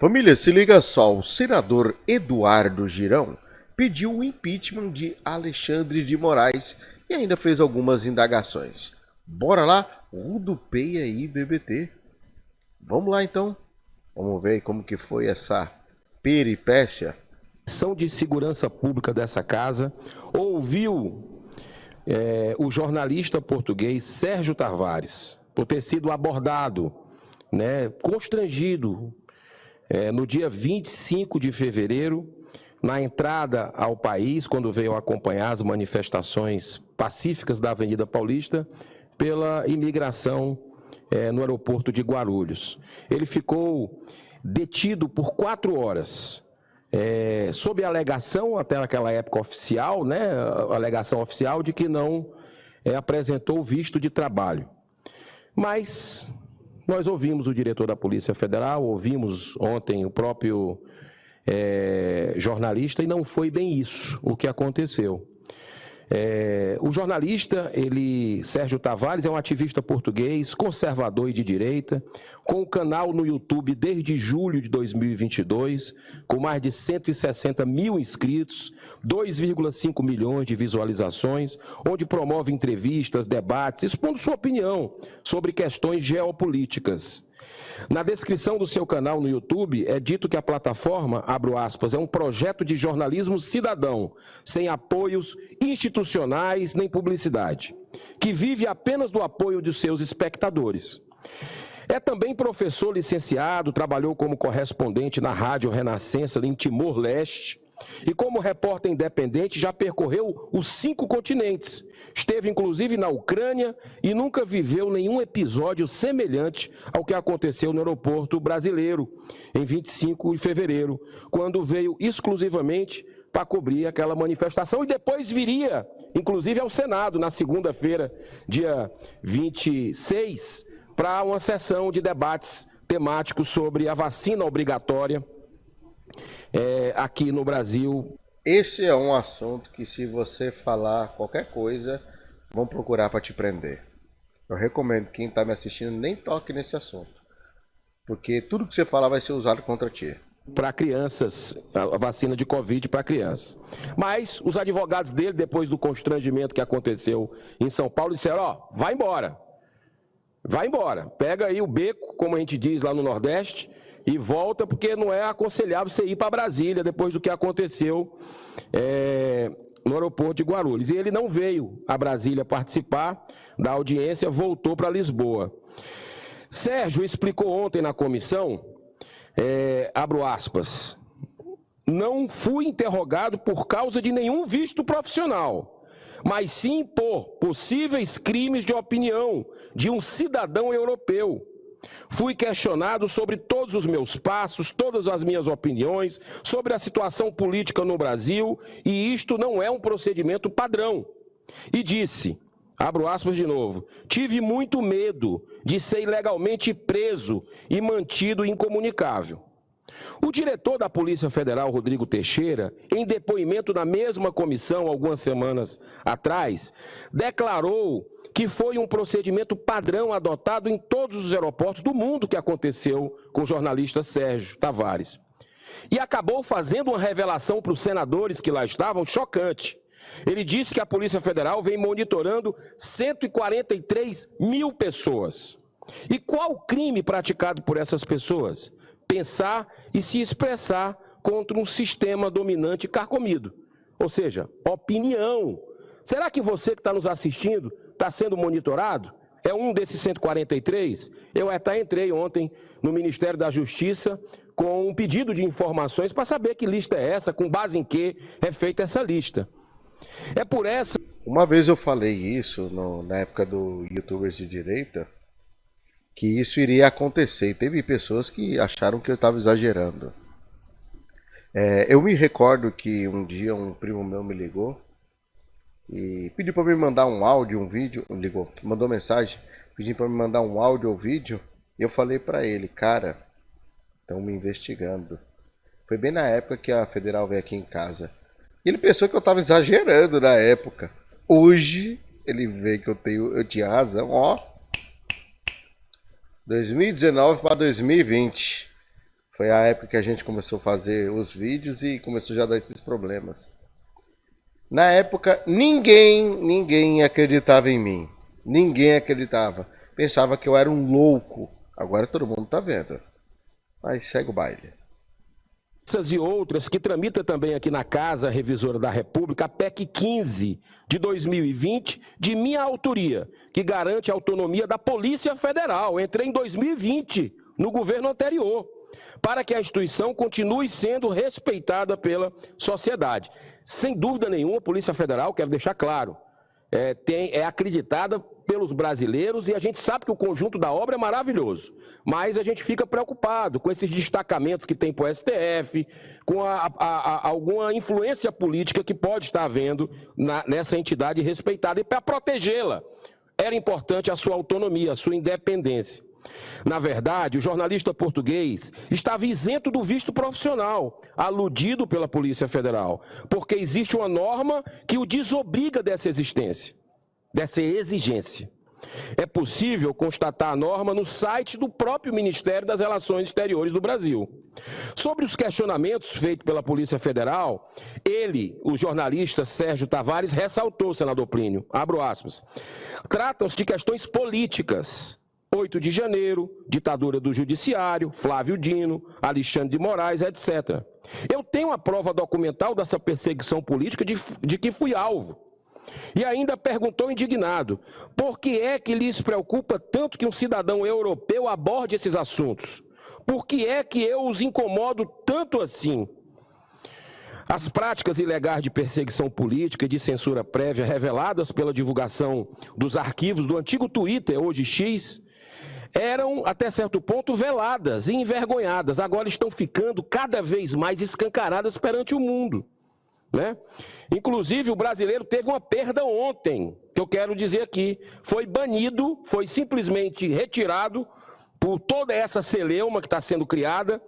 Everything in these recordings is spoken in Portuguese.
Família, se liga só, o senador Eduardo Girão pediu o impeachment de Alexandre de Moraes e ainda fez algumas indagações. Bora lá, rodopeia aí, BBT. Vamos lá então, vamos ver como que foi essa peripécia. Comissão de Segurança Pública dessa casa ouviu o jornalista português Sérgio Tavares por ter sido abordado, constrangido, no dia 25 de fevereiro, na entrada ao país, quando veio acompanhar as manifestações pacíficas da Avenida Paulista, pela imigração no aeroporto de Guarulhos. Ele ficou detido por 4 horas, sob a alegação, até naquela época oficial, a alegação oficial de que não apresentou visto de trabalho. Mas nós ouvimos o diretor da Polícia Federal, ouvimos ontem o próprio jornalista, e não foi bem isso o que aconteceu. O jornalista, Sérgio Tavares, é um ativista português, conservador e de direita, com um canal no YouTube desde julho de 2022, com mais de 160 mil inscritos, 2,5 milhões de visualizações, onde promove entrevistas, debates, expondo sua opinião sobre questões geopolíticas. Na descrição do seu canal no YouTube é dito que a plataforma, abro aspas, é um projeto de jornalismo cidadão, sem apoios institucionais nem publicidade, que vive apenas do apoio de seus espectadores. É também professor licenciado, trabalhou como correspondente na Rádio Renascença em Timor-Leste, e como repórter independente já percorreu os 5 continentes. Esteve inclusive na Ucrânia e nunca viveu nenhum episódio semelhante ao que aconteceu no aeroporto brasileiro, em 25 de fevereiro, quando veio exclusivamente para cobrir aquela manifestação e depois viria, inclusive, ao Senado, na segunda-feira, dia 26, para uma sessão de debates temáticos sobre a vacina obrigatória aqui no Brasil. Esse é um assunto que, se você falar qualquer coisa, vão procurar para te prender. Eu recomendo que quem está me assistindo nem toque nesse assunto, porque tudo que você falar vai ser usado contra ti. Para crianças, a vacina de Covid para crianças. Mas os advogados dele, depois do constrangimento que aconteceu em São Paulo, disseram: vai embora, pega aí o beco, como a gente diz lá no Nordeste, e volta, porque não é aconselhável você ir para Brasília depois do que aconteceu no aeroporto de Guarulhos. E ele não veio a Brasília participar da audiência, voltou para Lisboa. Sérgio explicou ontem na comissão, abro aspas, não fui interrogado por causa de nenhum visto profissional, mas sim por possíveis crimes de opinião de um cidadão europeu. Fui questionado sobre todos os meus passos, todas as minhas opiniões, sobre a situação política no Brasil, e isto não é um procedimento padrão. E disse, abro aspas de novo, tive muito medo de ser ilegalmente preso e mantido incomunicável. O diretor da Polícia Federal, Rodrigo Teixeira, em depoimento na mesma comissão, algumas semanas atrás, declarou que foi um procedimento padrão adotado em todos os aeroportos do mundo que aconteceu com o jornalista Sérgio Tavares. E acabou fazendo uma revelação para os senadores que lá estavam chocante. Ele disse que a Polícia Federal vem monitorando 143 mil pessoas. E qual o crime praticado por essas pessoas? Pensar e se expressar contra um sistema dominante carcomido. Ou seja, opinião. Será que você que está nos assistindo está sendo monitorado? É um desses 143? Eu até entrei ontem no Ministério da Justiça com um pedido de informações para saber que lista é essa, com base em que é feita essa lista. É por essa... Uma vez eu falei isso na época do YouTubers de direita, que isso iria acontecer, e teve pessoas que acharam que eu estava exagerando. Eu me recordo que um dia um primo meu me ligou e pediu para me mandar um áudio, um vídeo, mandou mensagem, pedindo para me mandar um áudio ou vídeo, e eu falei para ele, cara, estão me investigando. Foi bem na época que a Federal veio aqui em casa. E ele pensou que eu estava exagerando na época. Hoje, ele vê que eu tinha razão, ó. 2019 para 2020. Foi a época que a gente começou a fazer os vídeos e começou já a dar esses problemas. Na época, ninguém acreditava em mim. Ninguém acreditava. Pensava que eu era um louco. Agora todo mundo tá vendo. Mas segue o baile. Essas e outras que tramita também aqui na Casa Revisora da República, a PEC 15 de 2020, de minha autoria, que garante a autonomia da Polícia Federal. Entrei em 2020, no governo anterior, para que a instituição continue sendo respeitada pela sociedade. Sem dúvida nenhuma, a Polícia Federal, quero deixar claro, é acreditada pelos brasileiros e a gente sabe que o conjunto da obra é maravilhoso, mas a gente fica preocupado com esses destacamentos que tem para o STF, com alguma influência política que pode estar havendo nessa entidade respeitada. E para protegê-la, era importante a sua autonomia, a sua independência. Na verdade, o jornalista português estava isento do visto profissional, aludido pela Polícia Federal, porque existe uma norma que o desobriga dessa existência, dessa exigência. É possível constatar a norma no site do próprio Ministério das Relações Exteriores do Brasil. Sobre os questionamentos feitos pela Polícia Federal, o jornalista Sérgio Tavares, ressaltou, senador Plínio, abro aspas, tratam-se de questões políticas. 8 de janeiro, ditadura do Judiciário, Flávio Dino, Alexandre de Moraes, etc. Eu tenho a prova documental dessa perseguição política de que fui alvo. E ainda perguntou indignado, por que é que lhes preocupa tanto que um cidadão europeu aborde esses assuntos? Por que é que eu os incomodo tanto assim? As práticas ilegais de perseguição política e de censura prévia reveladas pela divulgação dos arquivos do antigo Twitter, hoje X, eram, até certo ponto, veladas e envergonhadas. Agora estão ficando cada vez mais escancaradas perante o mundo, né? Inclusive, o brasileiro teve uma perda ontem, que eu quero dizer aqui. Foi banido, foi simplesmente retirado por toda essa celeuma que está sendo criada,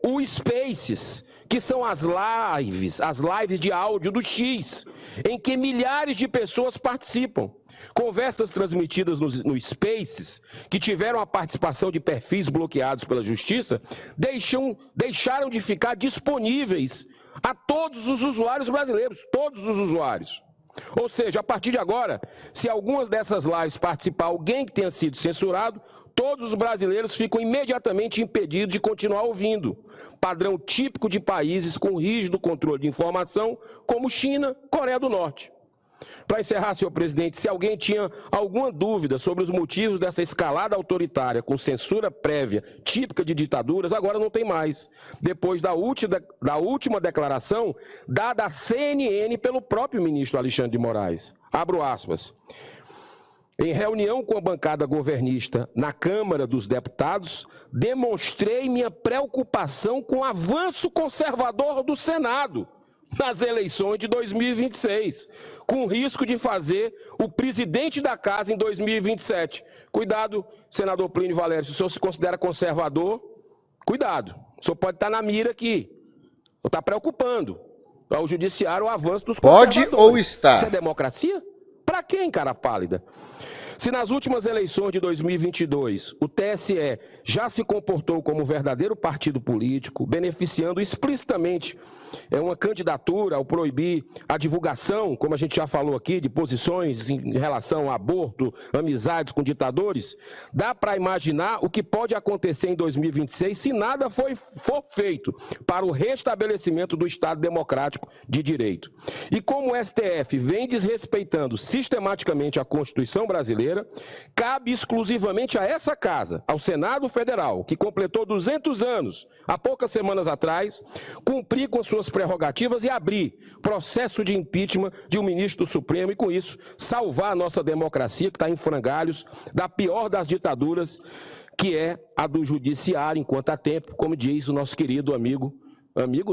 o Spaces, que são as lives de áudio do X, em que milhares de pessoas participam. Conversas transmitidas no Spaces, que tiveram a participação de perfis bloqueados pela Justiça, deixaram de ficar disponíveis a todos os usuários brasileiros, todos os usuários. Ou seja, a partir de agora, se algumas dessas lives participar alguém que tenha sido censurado, todos os brasileiros ficam imediatamente impedidos de continuar ouvindo. Padrão típico de países com rígido controle de informação, como China, Coreia do Norte. Para encerrar, senhor presidente, se alguém tinha alguma dúvida sobre os motivos dessa escalada autoritária com censura prévia típica de ditaduras, agora não tem mais. Depois da última declaração dada à CNN pelo próprio ministro Alexandre de Moraes. Abro aspas. Em reunião com a bancada governista na Câmara dos Deputados, demonstrei minha preocupação com o avanço conservador do Senado nas eleições de 2026, com risco de fazer o presidente da casa em 2027. Cuidado, senador Plínio Valério, se o senhor se considera conservador, cuidado, o senhor pode estar na mira aqui, está preocupando ao judiciário o avanço dos conservadores. Pode ou está? Isso é democracia? Para quem, cara pálida? Se nas últimas eleições de 2022 o TSE já se comportou como um verdadeiro partido político, beneficiando explicitamente uma candidatura ao proibir a divulgação, como a gente já falou aqui, de posições em relação a aborto, amizades com ditadores, dá para imaginar o que pode acontecer em 2026 se nada for feito para o restabelecimento do Estado democrático de direito. E como o STF vem desrespeitando sistematicamente a Constituição brasileira, cabe exclusivamente a essa casa, ao Senado Federal, que completou 200 anos há poucas semanas atrás, cumprir com suas prerrogativas e abrir processo de impeachment de um ministro do Supremo e, com isso, salvar a nossa democracia, que está em frangalhos, da pior das ditaduras, que é a do judiciário, enquanto há tempo, como diz o nosso querido amigo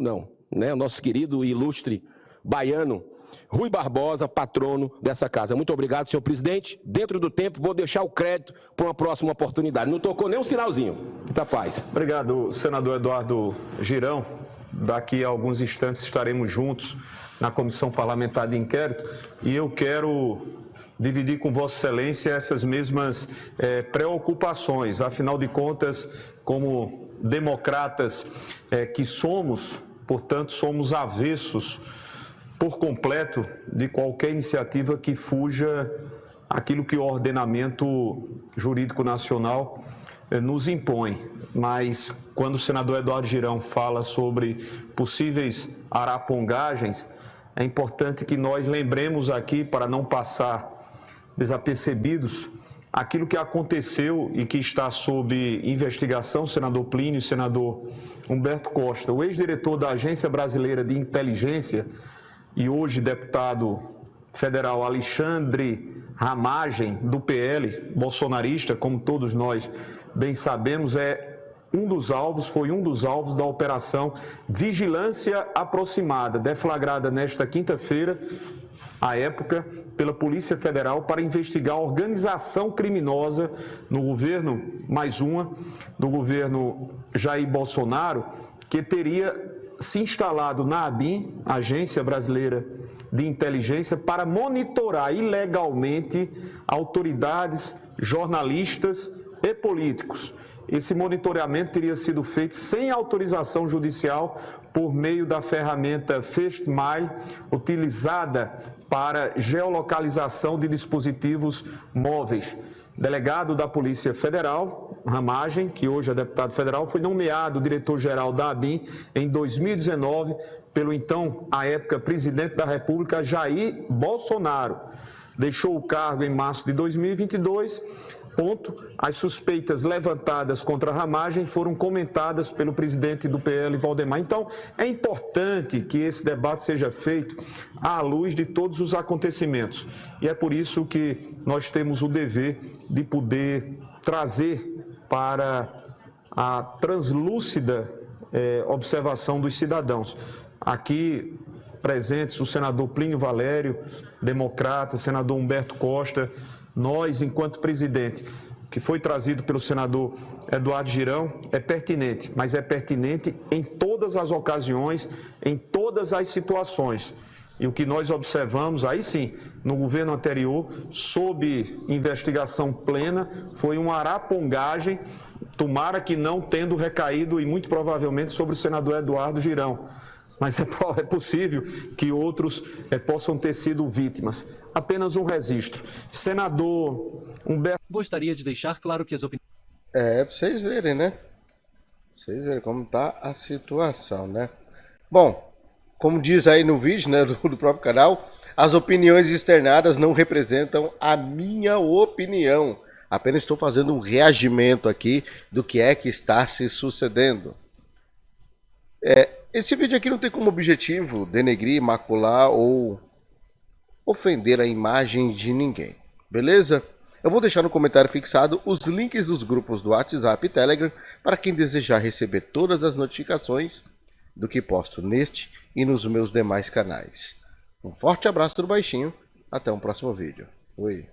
não, né, o nosso querido e ilustre baiano, Rui Barbosa, patrono dessa casa. Muito obrigado, senhor presidente. Dentro do tempo, vou deixar o crédito para uma próxima oportunidade. Não tocou nem um sinalzinho. Muita paz. Obrigado, senador Eduardo Girão. Daqui a alguns instantes estaremos juntos na Comissão Parlamentar de Inquérito e eu quero dividir com Vossa Excelência essas mesmas preocupações. Afinal de contas, como democratas que somos, portanto, somos avessos por completo de qualquer iniciativa que fuja aquilo que o ordenamento jurídico nacional nos impõe. Mas quando o senador Eduardo Girão fala sobre possíveis arapongagens, é importante que nós lembremos aqui, para não passar desapercebidos, aquilo que aconteceu e que está sob investigação, senador Plínio e senador Humberto Costa, o ex-diretor da Agência Brasileira de Inteligência e hoje deputado federal Alexandre Ramagem, do PL, bolsonarista, como todos nós bem sabemos, foi um dos alvos da operação Vigilância Aproximada, deflagrada nesta quinta-feira, à época, pela Polícia Federal para investigar a organização criminosa no governo, do governo Jair Bolsonaro, que teria se instalado na ABIN, Agência Brasileira de Inteligência, para monitorar ilegalmente autoridades, jornalistas e políticos. Esse monitoramento teria sido feito sem autorização judicial por meio da ferramenta First Mile, utilizada para geolocalização de dispositivos móveis. Delegado da Polícia Federal, Ramagem, que hoje é deputado federal, foi nomeado diretor-geral da ABIN em 2019 pelo então, à época, presidente da República, Jair Bolsonaro. Deixou o cargo em março de 2022. As suspeitas levantadas contra a Ramagem foram comentadas pelo presidente do PL, Valdemar. Então, é importante que esse debate seja feito à luz de todos os acontecimentos. E é por isso que nós temos o dever de poder trazer para a translúcida observação dos cidadãos. Aqui presentes o senador Plínio Valério, democrata, senador Humberto Costa, nós, enquanto presidente, que foi trazido pelo senador Eduardo Girão, é pertinente, mas é pertinente em todas as ocasiões, em todas as situações. E o que nós observamos, aí sim, no governo anterior, sob investigação plena, foi uma arapongagem, tomara que não tendo recaído, e muito provavelmente, sobre o senador Eduardo Girão. Mas é possível que outros possam ter sido vítimas. Apenas um registro. Senador Humberto... Gostaria de deixar claro que as opiniões... Pra vocês verem, né? Vocês verem como tá a situação, né? Bom, como diz aí no vídeo, né, do próprio canal, as opiniões externadas não representam a minha opinião. Apenas estou fazendo um reagimento aqui do que é que está se sucedendo. Esse vídeo aqui não tem como objetivo denegrir, macular ou ofender a imagem de ninguém, beleza? Eu vou deixar no comentário fixado os links dos grupos do WhatsApp e Telegram para quem desejar receber todas as notificações do que posto neste e nos meus demais canais. Um forte abraço do Baixinho, até um próximo vídeo. Oi.